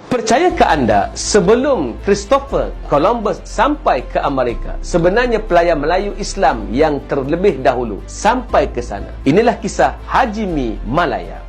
Percayakah anda, sebelum Christopher Columbus sampai ke Amerika, sebenarnya pelayar Melayu Islam yang terlebih dahulu sampai ke sana? Inilah kisah Haji Mi Malaya.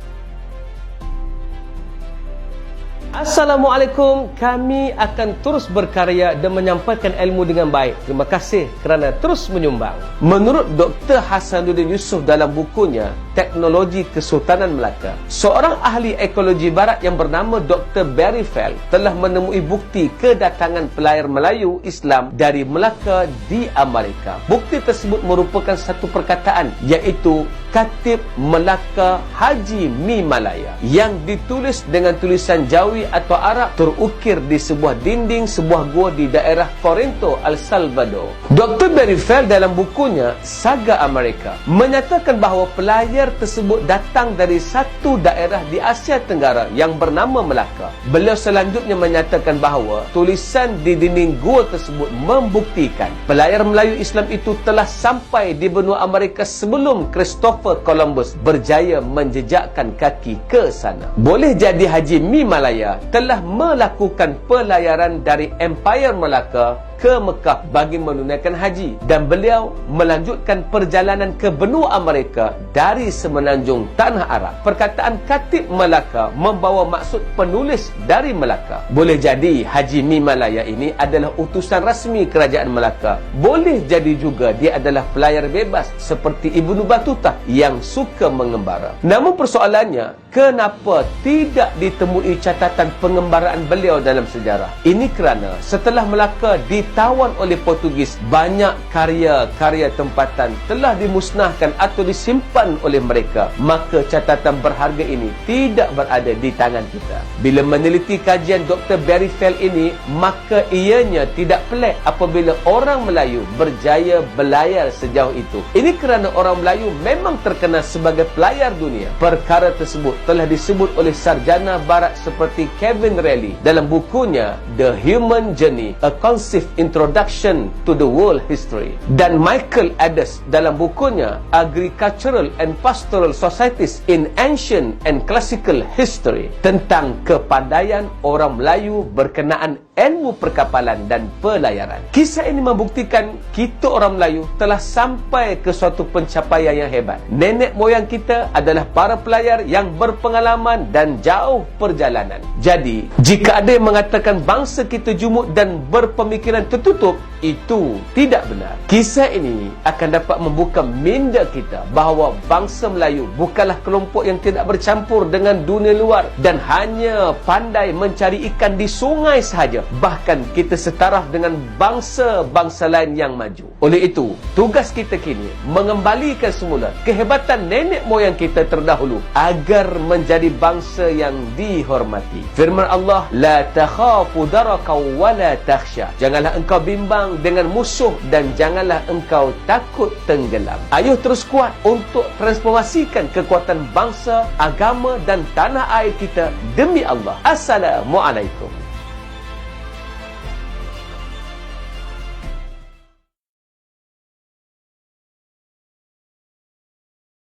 Assalamualaikum, kami akan terus berkarya dan menyampaikan ilmu dengan baik. Terima kasih kerana terus menyumbang. Menurut Dr. Hasanuddin Yusof dalam bukunya Teknologi Kesultanan Melaka, seorang ahli ekologi barat yang bernama Dr. Barry Feld telah menemui bukti kedatangan pelayar Melayu Islam dari Melaka di Amerika. Bukti tersebut merupakan satu perkataan, iaitu Katib Melaka Haji Mi Malaya, yang ditulis dengan tulisan Jawi atau Arab, terukir di sebuah dinding sebuah gua di daerah Corinto, El Salvador. Dr. Barry Feld dalam bukunya Saga Amerika menyatakan bahawa pelayar tersebut datang dari satu daerah di Asia Tenggara yang bernama Melaka. Beliau selanjutnya menyatakan bahawa tulisan di dinding gua tersebut membuktikan pelayar Melayu Islam itu telah sampai di benua Amerika sebelum Christopher Columbus berjaya menjejakkan kaki ke sana. Boleh jadi Haji Mi Malaya telah melakukan pelayaran dari Empire Melaka ke Mekah bagi menunaikan haji, dan beliau melanjutkan perjalanan ke benua Amerika dari semenanjung Tanah Arab. Perkataan Katib Melaka membawa maksud penulis dari Melaka. Boleh jadi Haji Mi Malaya ini adalah utusan rasmi kerajaan Melaka. Boleh jadi juga dia adalah pelayar bebas seperti Ibnu Battuta yang suka mengembara. Namun persoalannya, kenapa tidak ditemui catatan pengembaraan beliau dalam sejarah? Ini kerana setelah Melaka ditawan oleh Portugis, banyak karya-karya tempatan telah dimusnahkan atau disimpan oleh mereka. Maka catatan berharga ini tidak berada di tangan kita. Bila meneliti kajian Dr. Barry Feld ini, maka ianya tidak pelik apabila orang Melayu berjaya berlayar sejauh itu. Ini kerana orang Melayu memang terkenal sebagai pelayar dunia. Perkara tersebut telah disebut oleh sarjana barat seperti Kevin Raleigh dalam bukunya The Human Journey, A Concise Introduction to the World History, dan Michael Addes dalam bukunya Agricultural and Pastoral Societies in Ancient and Classical History, tentang kepandaian orang Melayu berkenaan ilmu perkapalan dan pelayaran. Kisah ini membuktikan kita orang Melayu telah sampai ke suatu pencapaian yang hebat. Nenek moyang kita adalah para pelayar yang berpengalaman dan jauh perjalanan. Jadi, jika ada yang mengatakan bangsa kita jumud dan berpemikiran tertutup, itu tidak benar. Kisah ini akan dapat membuka minda kita bahawa bangsa Melayu bukanlah kelompok yang tidak bercampur dengan dunia luar dan hanya pandai mencari ikan di sungai sahaja. Bahkan kita setaraf dengan bangsa-bangsa lain yang maju. Oleh itu, tugas kita kini mengembalikan semula kehebatan nenek moyang kita terdahulu agar menjadi bangsa yang dihormati. Firman Allah, la takhafu daraka wa la takhsha. Janganlah engkau bimbang dengan musuh dan janganlah engkau takut tenggelam. Ayuh terus kuat untuk transformasikan kekuatan bangsa, agama dan tanah air kita demi Allah. Assalamualaikum.